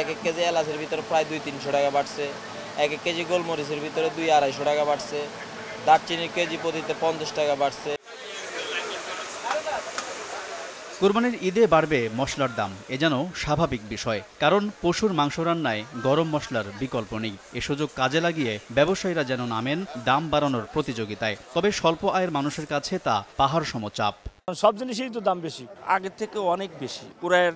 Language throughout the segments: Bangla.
এক এক কেজি এলাচের ভিতরে প্রায় 200-300 টাকা বাড়ছে। এক এক কেজি গোলমরিচের ভিতরে 200-250 টাকা বাড়ছে। দারচিনির কেজি প্রতিতে 50 টাকা বাড়ছে। কুরবানির ঈদে বাড়বে মশলার দাম, এ যেন স্বাভাবিক বিষয়। কারণ পশুর মাংস রান্নায় গরম মশলার বিকল্প নেই। এ সুযোগ কাজে লাগিয়ে ব্যবসায়ীরা যেন নামেন দাম বাড়ানোর প্রতিযোগিতায়। তবে স্বল্প আয়ের মানুষের কাছে তা পাহাড় সম চাপ। সব জিনিসেই তো দাম বেশি, আগের থেকে অনেক বেশি, পুরায়ের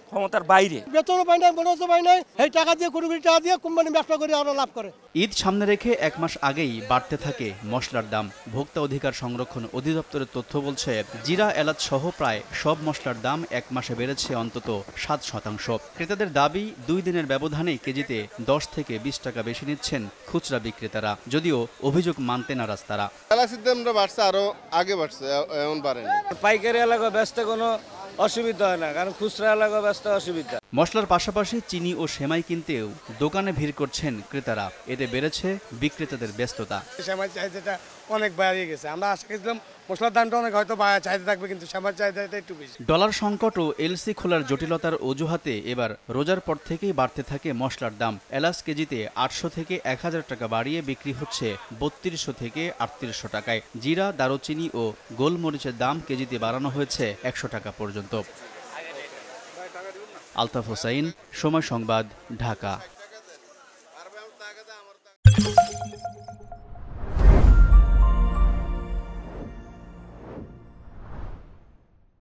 ক্ষমতার বাইরে। বেতনও পাই নাই, বোনাসও পাই নাই, এই টাকা দিয়ে কোটি কোটি টাকা দিয়ে কোম্পানি ব্যবসা করে আরো লাভ করে। ঈদ সামনে রেখে 1 মাস আগেই বাড়তে থাকে মশলার দাম। ভোক্তা অধিকার সংরক্ষণ অধিদপ্তরের তথ্য বলছে, জিরা এলাচ সহ প্রায় সব মশলার দাম 1 মাসে বেড়েছে অন্তত 7%। ক্রেতাদের দাবি, 2 দিনের ব্যবধানে কেজিতে 10 থেকে 20 টাকা বেশি নিচ্ছেন খুচরা বিক্রেতারা। যদিও অভিযোগ মানতে নারাজ তারা। এলাচির দামটা বাড়ছে, আরো আগে বাড়ছে, এমন বাড়েনি। পাইকারি এলাকা ব্যস্ত কোনো অসুবিধা হয় না, কারণ খুচরা এলাকা ব্যস্ত অসুবিধা। মশলার পাশাপাশি চিনি ও সেমাই কিনতেও দোকানে ভিড় করছেন ক্রেতারা। এতে বেড়েছে বিক্রেতাদের ব্যস্ততা। সেমাই চাহিদাটা অনেক বেড়ে গেছে। আমরা আশা করছিলাম মশলার দামটা অনেক হয়তো চাহিদা থাকবে, কিন্তু সেমাই চাহিদাটা একটু বেশি। ডলার সংকট ও এলসি খোলার জটিলতার অজুহাতে এবার রোজার পর থেকেই বাড়তে থাকে মশলার দাম। এলাচ কেজিতে 800 থেকে 1000 টাকা বাড়িয়ে বিক্রি হচ্ছে 3200 থেকে 3800 টাকায়। জিরা, দারুচিনি ও গোলমরিচের দাম কেজিতে বাড়ানো হয়েছে 100 টাকা পর্যন্ত। আলতাফ হোসাইন, সময় সংবাদ, ঢাকা।